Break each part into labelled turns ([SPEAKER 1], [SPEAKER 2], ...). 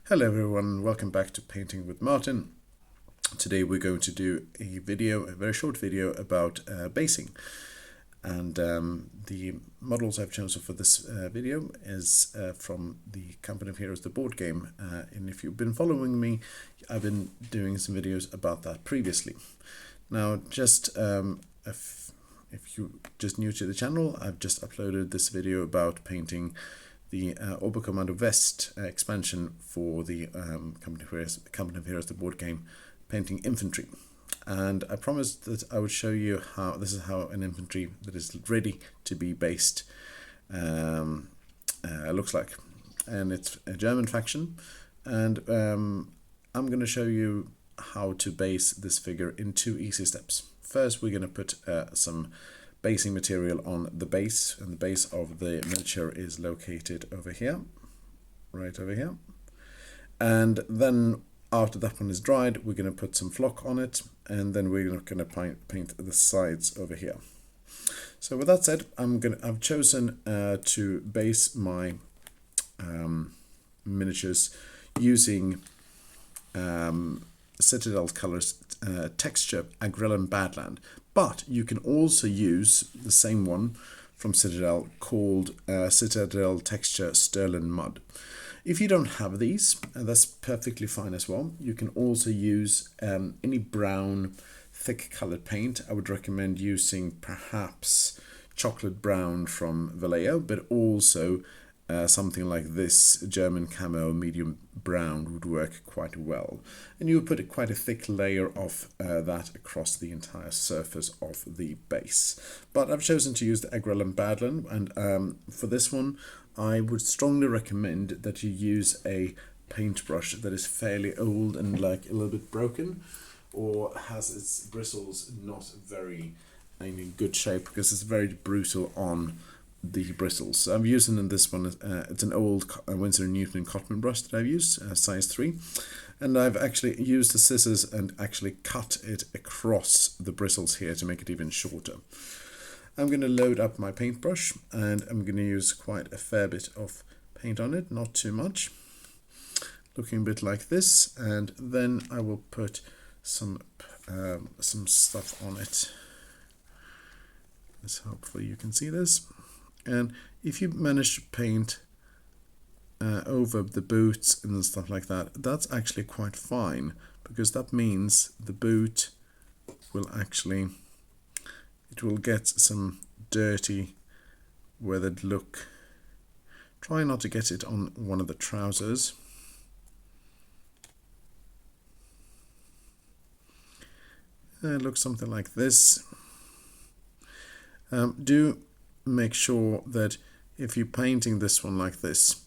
[SPEAKER 1] Hello everyone, welcome back to Painting with Martin. Today we're going to do a very short video about basing. And the models I've chosen for this video is from the Company of Heroes, the board game. And if you've been following me, I've been doing some videos about that previously. Now, just if you're just new to the channel, I've just uploaded this video about painting the Oberkommando West expansion for the Company of Heroes, the board game, painting infantry. And I promised that I would show you how this is how an infantry that is ready to be based looks like. And it's a German faction. And I'm going to show you how to base this figure in 2 easy steps. First, we're going to put some basing material on the base, and the base of the miniature is located over here, right over here. And then after that one is dried, we're going to put some flock on it, and then we're going to paint the sides over here. So with that said, I've chosen to base my miniatures using Citadel colors texture Agrellan Badlands. But you can also use the same one from Citadel called Citadel Texture Sterling Mud. If you don't have these, that's perfectly fine as well. You can also use any brown, thick colored paint. I would recommend using perhaps chocolate brown from Vallejo, but also something like this German camo medium brown would work quite well. And you would put quite a thick layer of that across the entire surface of the base. But I've chosen to use the Agrellan Badlands, and for this one I would strongly recommend that you use a paintbrush that is fairly old and like a little bit broken, or has its bristles not very in good shape, because it's very brutal on the bristles. So I'm using in this one, it's an old Winsor & Newton cotton brush that I've used, size 3, and I've actually used the scissors and actually cut it across the bristles here to make it even shorter. I'm going to load up my paintbrush, and I'm going to use quite a fair bit of paint on it, not too much, looking a bit like this, and then I will put some stuff on it. So hopefully you can see this. And if you manage to paint over the boots and stuff like that, that's actually quite fine, because that means the boot will actually, it will get some dirty weathered look. Try not to get it on one of the trousers. It looks something like this. Do make sure that if you're painting this one like this,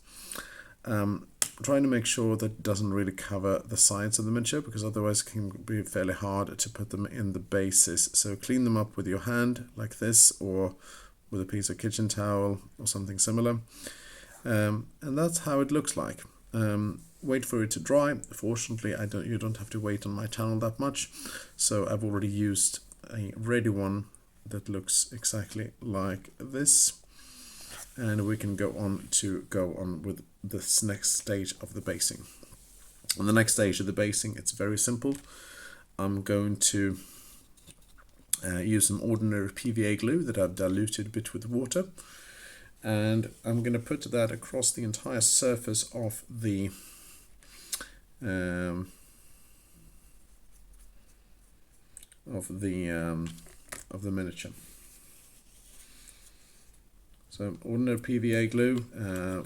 [SPEAKER 1] trying to make sure that it doesn't really cover the sides of the miniature, because otherwise it can be fairly hard to put them in the bases. So clean them up with your hand like this, or with a piece of kitchen towel or something similar, and that's how it looks like. Wait for it to dry. Fortunately, you don't have to wait on my channel that much, so I've already used a ready one that looks exactly like this, and we can go on with this next stage of the basing. On the next stage of the basing, it's very simple. I'm going to use some ordinary PVA glue that I've diluted a bit with water, and I'm going to put that across the entire surface of the miniature. So ordinary PVA glue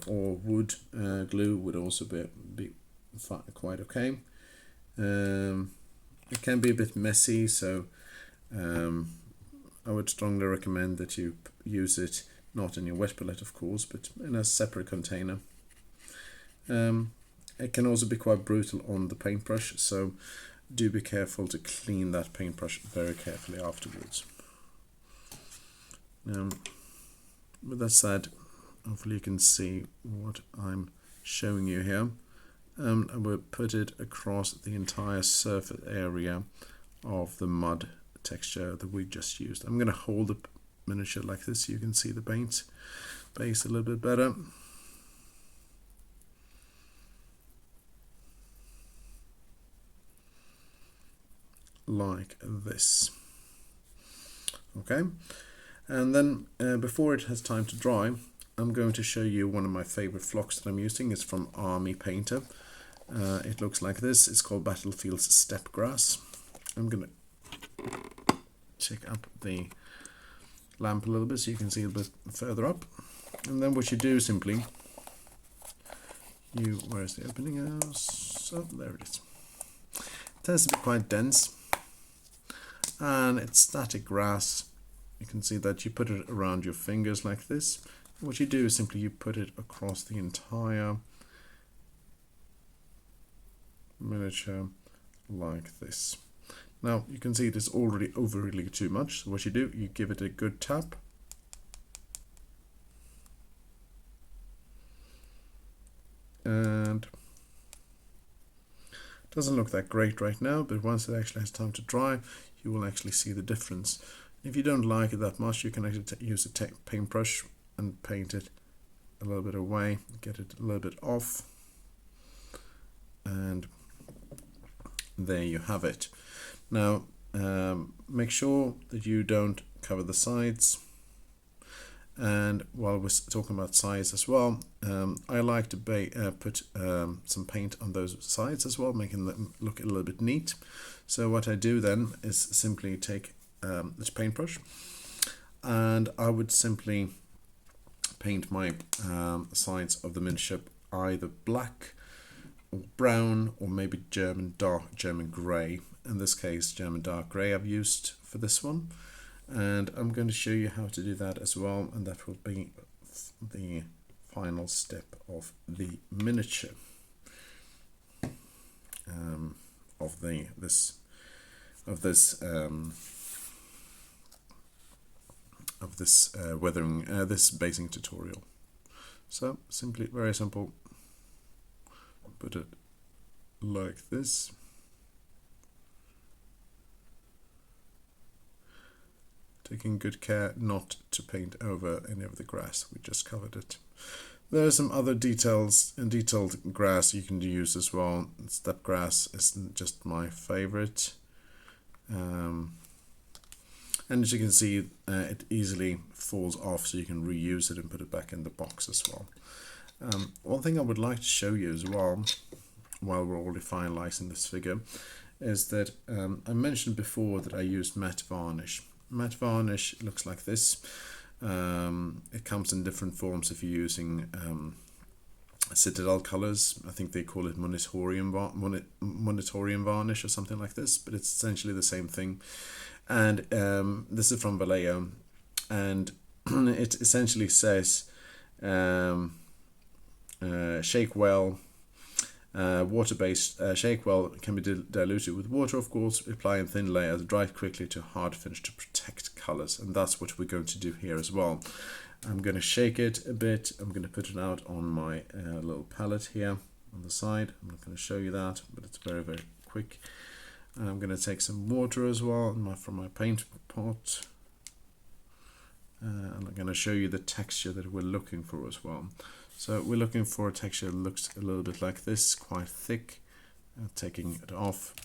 [SPEAKER 1] or wood glue would also be quite okay. It can be a bit messy, so I would strongly recommend that you use it not in your wet palette, of course, but in a separate container. It can also be quite brutal on the paintbrush, so do be careful to clean that paintbrush very carefully afterwards. With that said, hopefully you can see what I'm showing you here. I will put it across the entire surface area of the mud texture that we just used. I'm going to hold the miniature like this so you can see the paint base a little bit better. like this. Okay, and then before it has time to dry, I'm going to show you one of my favorite flocks that I'm using. It's from Armypainter. It looks like this. It's called Battlefield's Steppe Grass. I'm going to check up the lamp a little bit so you can see a bit further up. And then what you do simply, where's the opening? So there it is. It tends to be quite dense, and it's static grass. You can see that you put it around your fingers like this. What you do is simply you put it across the entire miniature like this. Now you can see it is already overly too much, so what you do, you give it a good tap. And it doesn't look that great right now, but once it actually has time to dry, you will actually see the difference. If you don't like it that much, you can actually use a paintbrush and paint it a little bit away, get it a little bit off, and there you have it. Now make sure that you don't cover the sides. And while we're talking about sides as well, I like to put some paint on those sides as well, making them look a little bit neat. So what I do then is simply take this paintbrush, and I would simply paint my sides of the miniature either black or brown, or maybe German grey. In this case, German dark grey I've used for this one. And I'm going to show you how to do that as well, and that will be the final step of the miniature of this weathering this basing tutorial. So simply, very simple, put it like this. Taking good care not to paint over any of the grass, we just covered it. There are some other detailed grass you can use as well. Steppe grass is just my favorite. And as you can see, it easily falls off, so you can reuse it and put it back in the box as well. One thing I would like to show you as well, while we're already finalizing this figure, is that I mentioned before that I used matte varnish. Matte varnish looks like this. It comes in different forms if you're using Citadel colors. I think they call it monitorium varnish or something like this, but it's essentially the same thing. And this is from Vallejo, and it essentially says shake well. Water-based shake well can be diluted with water, of course, applying thin layers, dry quickly to hard finish to protect colors, and that's what we're going to do here as well. I'm going to shake it a bit. I'm going to put it out on my little palette here on the side. I'm not going to show you that, but it's very, very quick. And I'm going to take some water as well from my paint pot, and I'm going to show you the texture that we're looking for as well. So we're looking for a texture that looks a little bit like this, quite thick. Taking it off.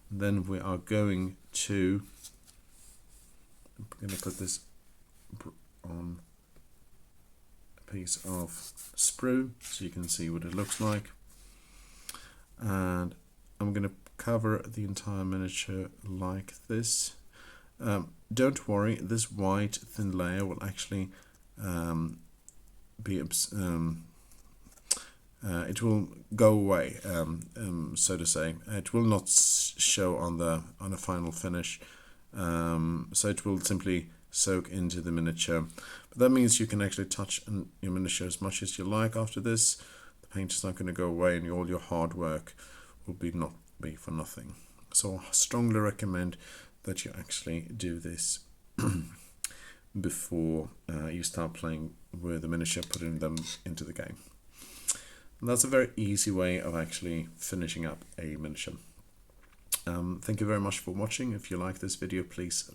[SPEAKER 1] Then we are going to, I'm going to put this on a piece of sprue so you can see what it looks like. And I'm going to cover the entire miniature like this. Don't worry, this white thin layer will actually it will go away, so to say. It will not show on the final finish, so it will simply soak into the miniature. But that means you can actually touch your miniature as much as you like after this. The paint is not going to go away, and all your hard work will not be for nothing. So I strongly recommend that you actually do this before you start playing with the miniature, putting them into the game. And that's a very easy way of actually finishing up a miniature. Thank you very much for watching. If you like this video, please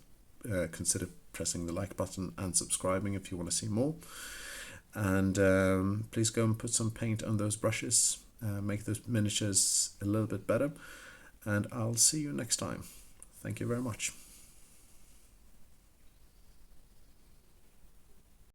[SPEAKER 1] consider pressing the like button and subscribing if you want to see more. And please go and put some paint on those brushes, make those miniatures a little bit better. And I'll see you next time. Thank you very much.